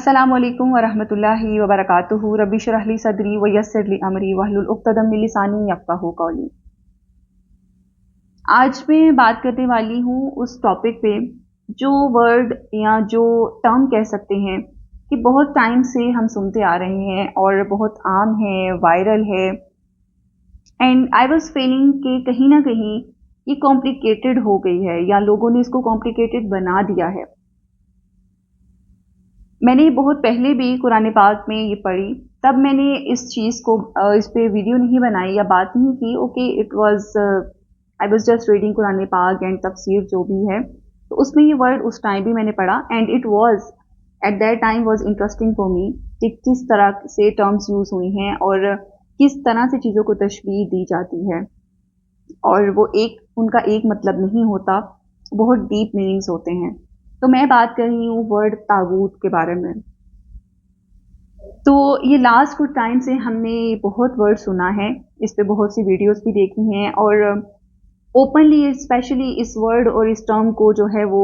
अस्सलामु अलैकुम वरहमतुल्लाहि वबरकातुहू। रब्बि इश्रह ली सदरी वयस्सिर ली अमरी वहलुल उक़्दतम मिन लिसानी यफ़क़हू क़ौली। आज मैं बात करने वाली हूँ उस टॉपिक पे जो वर्ड या जो टर्म कह सकते हैं कि बहुत टाइम से हम सुनते आ रहे हैं और बहुत आम है, वायरल है, एंड आई वाज फीलिंग कि कहीं ना कहीं ये कॉम्प्लिकेटेड हो गई है या लोगों ने इसको कॉम्प्लिकेटेड बना दिया है। मैंने बहुत पहले भी कुरान पाक में ये पढ़ी, तब मैंने इस चीज़ को इस पे वीडियो नहीं बनाई या बात नहीं की। Okay, it was I was just reading Quran पाक एंड तफसीर जो भी है, तो उसमें ये वर्ड उस टाइम भी मैंने पढ़ा and it was at that time was interesting for me कि किस तरह से टर्म्स यूज़ हुई हैं और किस तरह से चीज़ों को तशबीह दी जाती है, और वो उनका एक मतलब नहीं होता, बहुत डीप मीनिंग्स होते हैं। तो मैं बात कर रही हूँ वर्ड तागूत के बारे में। तो ये लास्ट कुछ टाइम से हमने बहुत वर्ड सुना है, इस पे बहुत सी वीडियोस भी देखी हैं और ओपनली स्पेशली इस वर्ड और इस टर्म को जो है वो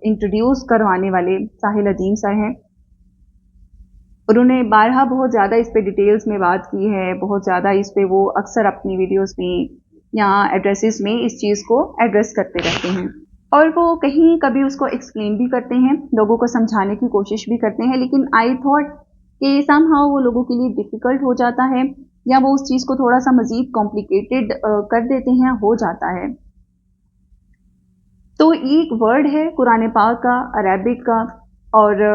इंट्रोड्यूस करवाने वाले साहिल अदीम सर हैं। उन्होंने बारहा बहुत ज़्यादा इस पे डिटेल्स में बात की है, बहुत ज़्यादा इस पे वो अक्सर अपनी वीडियोस में या एड्रेसेस में इस चीज़ को एड्रेस करते रहते हैं और वो कहीं कभी उसको एक्सप्लेन भी करते हैं, लोगों को समझाने की कोशिश भी करते हैं, लेकिन आई थॉट कि समहाउ वो लोगों के लिए डिफ़िकल्ट हो जाता है या वो उस चीज़ को थोड़ा सा मज़ीद कॉम्प्लिकेटेड कर देते हैं, हो जाता है। तो ये एक वर्ड है कुरान पाक का, अरबिक का, और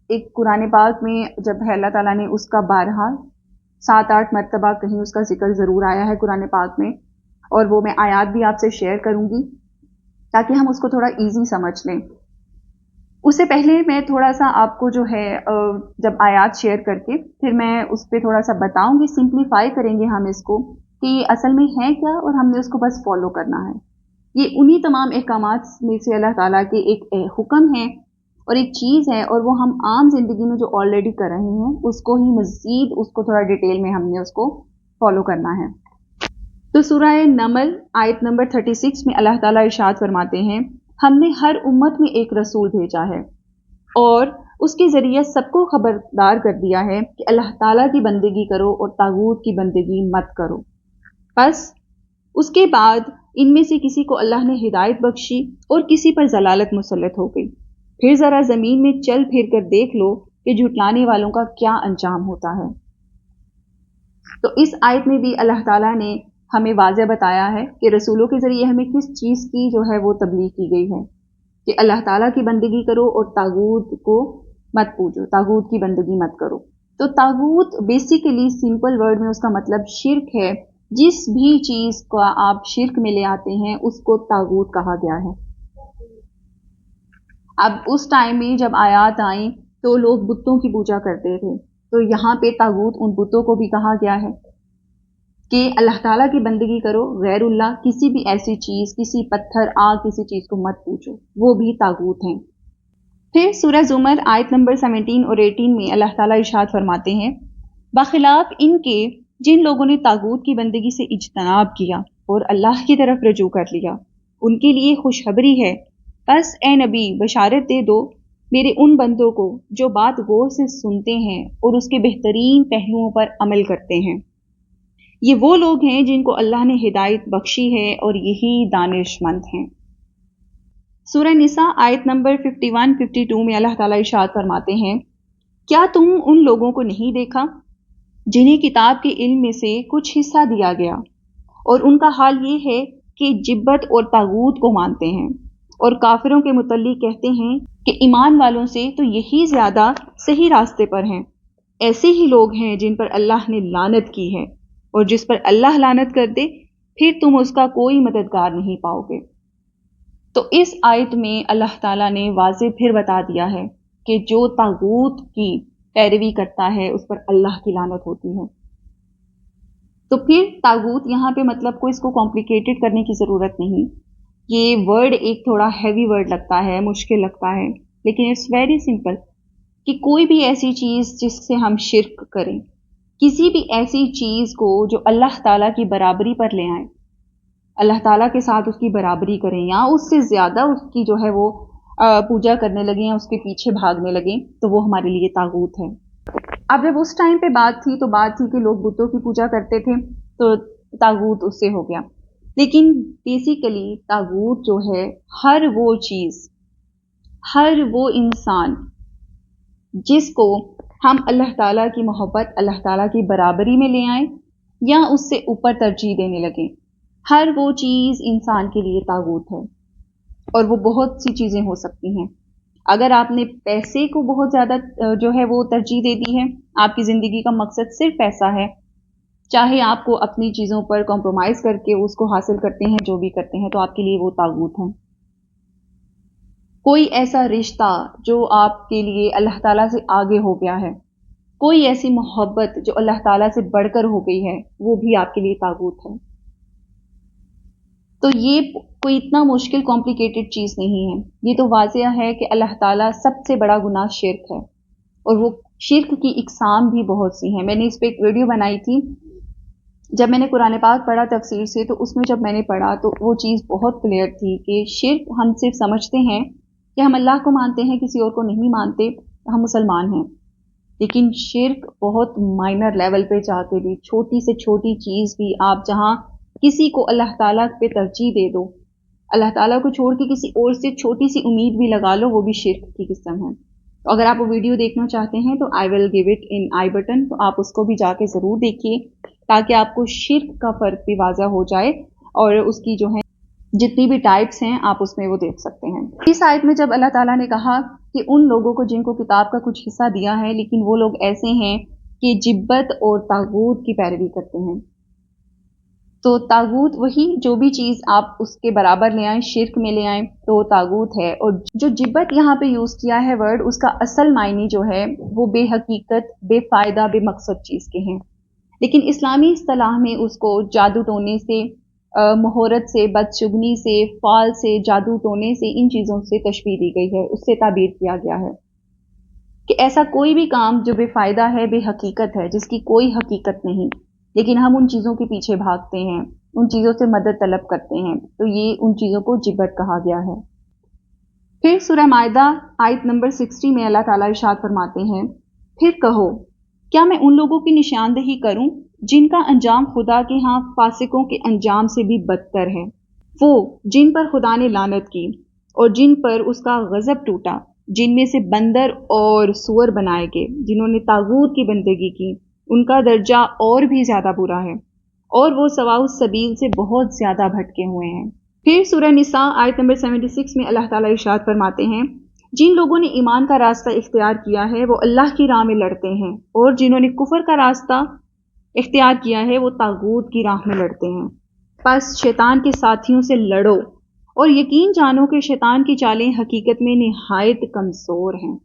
एक कुरान पाक में जब है अल्लाह ताला ने उसका बारहा 7-8 मरतबा कहीं उसका जिक्र ज़रूर आया है कुरान पाक में, और वो मैं आयात भी आपसे शेयर करूँगी ताकि हम उसको थोड़ा इजी समझ लें। उससे पहले मैं थोड़ा सा आपको जो है जब आयात शेयर करके फिर मैं उस पर थोड़ा सा बताऊंगी, सिंप्लीफाई करेंगे हम इसको कि असल में है क्या और हमने उसको बस फॉलो करना है। ये उन्हीं तमाम अहकामात में से अल्लाह ताला के एक हुक्म है और एक चीज़ है, और वो हम आम जिंदगी में जो ऑलरेडी कर रहे हैं उसको ही मज़ीद उसको थोड़ा डिटेल में हमने उसको फॉलो करना है। तो सूरह नमल आयत नंबर 36 में अल्लाह ताला इरशाद फरमाते हैं, हमने हर उम्मत में एक रसूल भेजा है और उसके ज़रिए सबको खबरदार कर दिया है कि अल्लाह ताला की बंदगी करो और तागूत की बंदगी मत करो। बस उसके बाद इनमें से किसी को अल्लाह ने हिदायत बख्शी और किसी पर जलालत मुसल्लत हो गई। फिर ज़रा ज़मीन में चल फिर कर देख लो कि झुटलाने वालों का क्या अंजाम होता है। तो इस आयत में भी अल्लाह ताला ने हमें वाज़े बताया है कि रसूलों के ज़रिए हमें किस चीज़ की जो है वो तबलीग की गई है कि अल्लाह ताला की बंदगी करो और तागूत को मत पूजो, तागूत की बंदगी मत करो। तो तागूत बेसिकली सिंपल वर्ड में उसका मतलब शिर्क है। जिस भी चीज़ को आप शिर्क में ले आते हैं उसको तागूत कहा गया है। अब उस टाइम में जब आयात आई तो लोग बुतों की पूजा करते थे, तो यहाँ पे तागूत उन बुतों को भी कहा गया है कि अल्लाह ताला की बंदगी करो, गैरुल्लाह किसी भी ऐसी चीज़, किसी पत्थर, आग, किसी चीज़ को मत पूछो, वो भी तागूत हैं। फिर सूरह ज़ुमर आयत नंबर 17 और 18 में अल्लाह ताला इरशाद फरमाते हैं, बखिलाफ इनके जिन लोगों ने तागूत की बंदगी से इज्तनाब किया और अल्लाह की तरफ रजू कर लिया, उनके लिए खुशखबरी है। बस ए नबी बशारत दे दो मेरे उन बंदों को जो बात गौर से सुनते हैं और उसके बेहतरीन पहलुओं पर अमल करते हैं। ये वो लोग हैं जिनको अल्लाह ने हिदायत बख्शी है और यही दानिशमंद हैं। सूरह निसा आयत नंबर 51-52 में अल्लाह ताला इरशाद फरमाते हैं, क्या तुम उन लोगों को नहीं देखा जिन्हें किताब के इल्म में से कुछ हिस्सा दिया गया और उनका हाल ये है कि जिब्बत और तागूत को मानते हैं और काफिरों के मुतल्लिक कहते हैं कि ईमान वालों से तो यही ज्यादा सही रास्ते पर हैं। ऐसे ही लोग हैं जिन पर अल्लाह ने लानत की है और जिस पर अल्लाह लानत कर दे फिर तुम उसका कोई मददगार नहीं पाओगे। तो इस आयत में अल्लाह ताला ने वाज़े फिर बता दिया है कि जो तागूत की पैरवी करता है उस पर अल्लाह की लानत होती है। तो फिर तागूत यहाँ पे मतलब को इसको कॉम्प्लिकेटेड करने की ज़रूरत नहीं। ये वर्ड एक थोड़ा हैवी वर्ड लगता है, मुश्किल लगता है, लेकिन इट्स वेरी सिंपल कि कोई भी ऐसी चीज़ जिससे हम शिर्क करें, किसी भी ऐसी चीज़ को जो अल्लाह ताला की बराबरी पर ले आए, अल्लाह ताला के साथ उसकी बराबरी करें या उससे ज़्यादा उसकी जो है वो पूजा करने लगे या उसके पीछे भागने लगे, तो वो हमारे लिए तागूत है। अब जब उस टाइम पे बात थी कि लोग बुतों की पूजा करते थे, तो तागूत उससे हो गया। लेकिन बेसिकली तागूत जो है, हर वो चीज़, हर वो इंसान जिसको हम अल्लाह ताला की मोहब्बत, अल्लाह ताला की बराबरी में ले आए या उससे ऊपर तरजीह देने लगे, हर वो चीज़ इंसान के लिए तागूत है। और वो बहुत सी चीज़ें हो सकती हैं। अगर आपने पैसे को बहुत ज़्यादा जो है वो तरजीह दे दी है, आपकी ज़िंदगी का मकसद सिर्फ पैसा है, चाहे आपको अपनी चीज़ों पर कॉम्प्रोमाइज़ करके उसको हासिल करते हैं, जो भी करते हैं, तो आपके लिए वो तागूत है। कोई ऐसा रिश्ता जो आपके लिए अल्लाह ताला से आगे हो गया है, कोई ऐसी मोहब्बत जो अल्लाह ताला से बढ़कर हो गई है, वो भी आपके लिए तागूत है। तो ये कोई इतना मुश्किल कॉम्प्लिकेटेड चीज़ नहीं है। ये तो वाज़िह है कि अल्लाह ताला सबसे बड़ा गुनाह शिर्क है, और वो शिर्क की इकसाम भी बहुत सी हैं। मैंने इस पे एक वीडियो बनाई थी, जब मैंने कुरान पाक पढ़ा तफसीर से, तो उसमें जब मैंने पढ़ा तो वो चीज़ बहुत क्लियर थी कि शिर्क हम सिर्फ समझते हैं कि हम अल्लाह को मानते हैं, किसी और को नहीं मानते, हम मुसलमान हैं। लेकिन शिर्क बहुत माइनर लेवल पे जाके भी, छोटी से छोटी चीज़ भी, आप जहाँ किसी को अल्लाह ताला पे तरजीह दे दो, अल्लाह ताला को छोड़ के किसी और से छोटी सी उम्मीद भी लगा लो, वो भी शिर्क की किस्म है। तो अगर आप वो वीडियो देखना चाहते हैं तो I will give it in I button, तो आप उसको भी जाके ज़रूर देखिए, ताकि आपको शिर्क का फ़र्क भी वाज़ा हो जाए, और उसकी जो है जितनी भी टाइप्स हैं आप उसमें वो देख सकते हैं। इस आयत में जब अल्लाह ताला ने कहा कि उन लोगों को जिनको किताब का कुछ हिस्सा दिया है, लेकिन वो लोग ऐसे हैं कि जिब्बत और तागूत की पैरवी करते हैं, तो तागूत वही जो भी चीज़ आप उसके बराबर ले आएं, शिर्क में ले आएं, तो तागूत है। और जो जिब्बत यहाँ पे यूज़ किया है वर्ड, उसका असल मायने जो है वो बेहकीकत, बेफ़ायदा, बेमकसद चीज़ के हैं। लेकिन इस्लामी इस्तिलाह में उसको जादू टोने से, मुहूरत से, बदशुगनी से, फाल से, जादू टोने से, इन चीज़ों से तशबीह दी गई है, उससे ताबीर किया गया है कि ऐसा कोई भी काम जो बेफ़ायदा है, बेहकीकत है, जिसकी कोई हकीकत नहीं, लेकिन हम उन चीज़ों के पीछे भागते हैं, उन चीज़ों से मदद तलब करते हैं, तो ये उन चीज़ों को जिब्बत कहा गया है। फिर सूरह माइदा आयत नंबर 60 में अल्लाह ताला इरशाद फरमाते हैं, फिर कहो क्या मैं उन लोगों की निशानदही करूं जिनका अंजाम खुदा के यहाँ फासिकों के अंजाम से भी बदतर है, वो जिन पर खुदा ने लानत की और जिन पर उसका गजब टूटा, जिनमें से बंदर और सुअर बनाए गए, जिन्होंने तागूत की बंदगी की, उनका दर्जा और भी ज्यादा बुरा है, और वो सवाउ सबील से बहुत ज्यादा भटके हुए हैं। फिर सूरह निसा आयत नंबर 76 में अल्लाह ताला इरशाद फरमाते हैं, जिन लोगों ने ईमान का रास्ता इख्तियार किया है वो अल्लाह की राह में लड़ते हैं, और जिन्होंने कुफर का रास्ता इख्तियार किया है वो तागूत की राह में लड़ते हैं। बस शैतान के साथियों से लड़ो और यकीन जानो कि शैतान की चालें हकीकत में निहायत कमज़ोर हैं।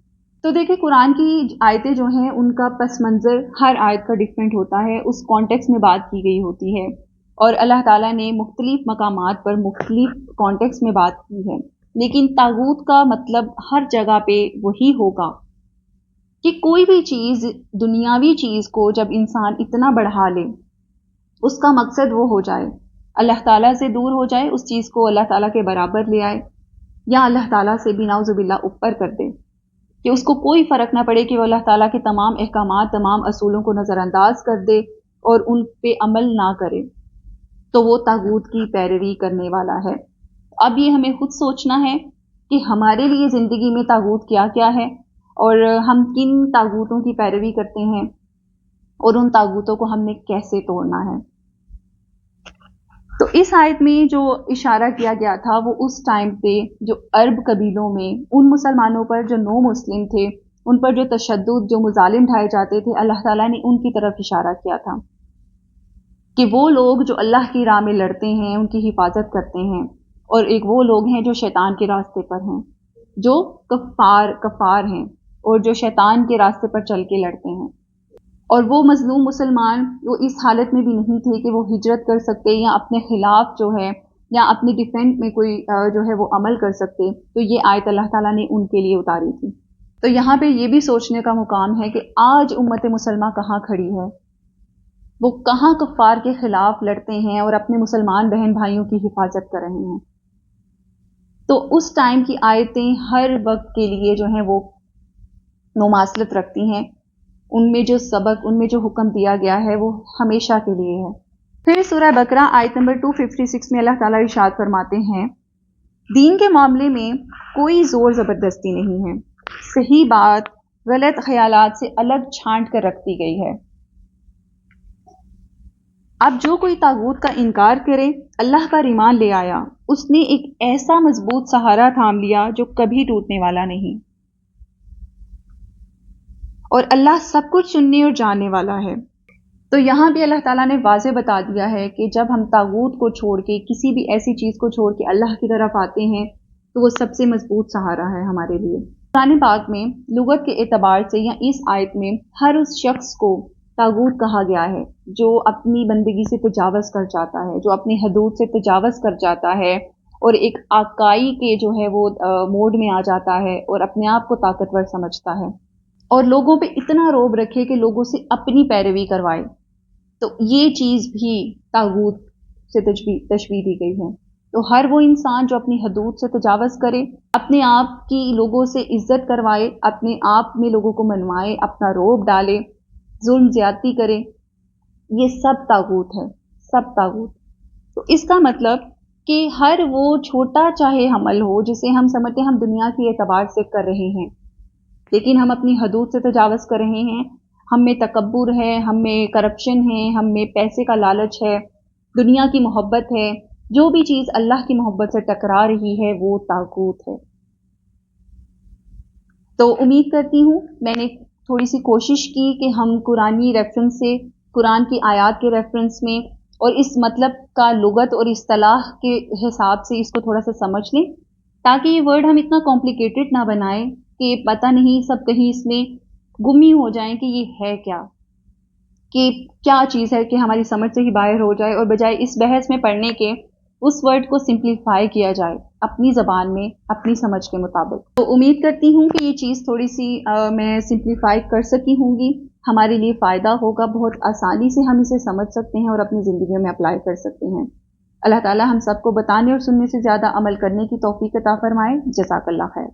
तो देखिए, कुरान की आयतें जो हैं उनका पस मंज़र हर आयत का डिफरेंट होता है, उस कॉन्टेक्स्ट में बात की गई होती है, और अल्लाह ताला ने मुख्तलिफ मकामात पर मुख्तलिफ कॉन्टेक्स्ट में बात की है। लेकिन तागूत का मतलब हर जगह पे वही होगा कि कोई भी चीज़, दुनियावी चीज़ को जब इंसान इतना बढ़ा ले, उसका मकसद वो हो जाए, अल्लाह ताला से दूर हो जाए, उस चीज़ को अल्लाह ताला के बराबर ले आए, या अल्लाह ताला से भी नाउज़ुबिल्लाह ऊपर कर दे, कि उसको कोई फ़र्क ना पड़े कि वो अल्लाह ताला के तमाम अहकामात, तमाम असूलों को नज़रअंदाज कर दे और उन पे अमल ना करे, तो वो तागूत की पैरवी करने वाला है। अब ये हमें खुद सोचना है कि हमारे लिए ज़िंदगी में तागूत क्या क्या है, और हम किन तागूतों की पैरवी करते हैं, और उन तागूतों को हमने कैसे तोड़ना है। तो इस आयत में जो इशारा किया गया था वो उस टाइम पे जो अरब कबीलों में उन मुसलमानों पर जो नो मुस्लिम थे, उन पर जो तशद्दुद, जो मुजालिम ढाए जाते थे, अल्लाह ताला ने उनकी तरफ इशारा किया था कि वो लोग जो अल्लाह की राह में लड़ते हैं, उनकी हिफाजत करते हैं, और एक वो लोग हैं जो शैतान के रास्ते पर हैं, जो कफ़ार हैं, और जो शैतान के रास्ते पर चल के लड़ते हैं। और वो मजलूम मुसलमान वो इस हालत में भी नहीं थे कि वो हिजरत कर सकते या अपने खिलाफ जो है या अपने डिफेंड में कोई जो है वो अमल कर सकते, तो ये आयत अल्लाह ताला ने उनके लिए उतारी थी। तो यहाँ पे ये भी सोचने का मुकाम है कि आज उम्मत मुसलमा कहाँ खड़ी है, वो कहाँ कफ़ार के खिलाफ लड़ते हैं और अपने मुसलमान बहन भाइयों की हिफाजत कर रहे हैं। تو اس ٹائم کی آیتیں ہر وقت کے لیے جو ہیں وہ مماثلت رکھتی ہیں، ان میں جو سبق، ان میں جو حکم دیا گیا ہے وہ ہمیشہ کے لیے ہے۔ پھر سورہ بقرہ آیت نمبر 256 میں اللہ تعالیٰ ارشاد فرماتے ہیں، دین کے معاملے میں کوئی زور زبردستی نہیں ہے، صحیح بات غلط خیالات سے الگ چھانٹ کر رکھ دی گئی ہے۔ اب جو کوئی طاغوت کا انکار کرے، اللہ پر ایمان لے آیا، اس نے ایک ایسا مضبوط سہارا تھام لیا جو کبھی ٹوٹنے والا نہیں، اور اللہ سب کچھ سننے اور جاننے والا ہے۔ تو یہاں بھی اللہ تعالیٰ نے واضح بتا دیا ہے کہ جب ہم طاغوت کو چھوڑ کے، کسی بھی ایسی چیز کو چھوڑ کے اللہ کی طرف آتے ہیں تو وہ سب سے مضبوط سہارا ہے ہمارے لیے۔ قرآن پاک میں لغت کے اعتبار سے یا اس آیت میں ہر اس شخص کو طاغوت کہا گیا ہے جو اپنی بندگی سے تجاوز کر جاتا ہے، جو اپنی حدود سے تجاوز کر جاتا ہے اور ایک آقائی کے جو ہے وہ موڈ میں آ جاتا ہے اور اپنے آپ کو طاقتور سمجھتا ہے اور لوگوں پہ اتنا روب رکھے کہ لوگوں سے اپنی پیروی کروائے، تو یہ چیز بھی طاغوت سے تشبیہ دی گئی ہے۔ تو ہر وہ انسان جو اپنی حدود سے تجاوز کرے، اپنے آپ کی لوگوں سے عزت کروائے، اپنے آپ میں لوگوں کو منوائے، اپنا روب ڈالے، ظلم زیادتی کرے، یہ سب طاغوت ہے، سب طاغوت۔ تو اس کا مطلب کہ ہر وہ چھوٹا چاہے عمل ہو جسے ہم سمجھتے ہیں ہم دنیا کے اعتبار سے کر رہے ہیں، لیکن ہم اپنی حدود سے تجاوز کر رہے ہیں، ہم میں تکبر ہے، ہم میں کرپشن ہے، ہم میں پیسے کا لالچ ہے، دنیا کی محبت ہے، جو بھی چیز اللہ کی محبت سے ٹکرا رہی ہے وہ طاغوت ہے۔ تو امید کرتی ہوں میں نے تھوڑی سی کوشش کی کہ ہم قرآنی ریفرنس سے، قرآن کی آیات کے ریفرنس میں اور اس مطلب کا لغت اور اصطلاح کے حساب سے اس کو تھوڑا سا سمجھ لیں، تاکہ یہ ورڈ ہم اتنا کمپلیکیٹڈ نہ بنائیں کہ پتہ نہیں سب کہیں اس میں گم ہی ہو جائیں کہ یہ ہے کیا، کہ کیا چیز ہے کہ ہماری سمجھ سے ہی باہر ہو جائے، اور بجائے اس بحث میں پڑھنے کے اس ورڈ کو سمپلیفائی کیا جائے اپنی زبان میں، اپنی سمجھ کے مطابق۔ تو امید کرتی ہوں کہ یہ چیز تھوڑی سی میں سمپلیفائی کر سکی ہوں گی، ہمارے لیے فائدہ ہوگا، بہت آسانی سے ہم اسے سمجھ سکتے ہیں اور اپنی زندگیوں میں اپلائی کر سکتے ہیں۔ اللہ تعالیٰ ہم سب کو بتانے اور سننے سے زیادہ عمل کرنے کی توفیق عطا فرمائے۔ جزاک اللہ خیر۔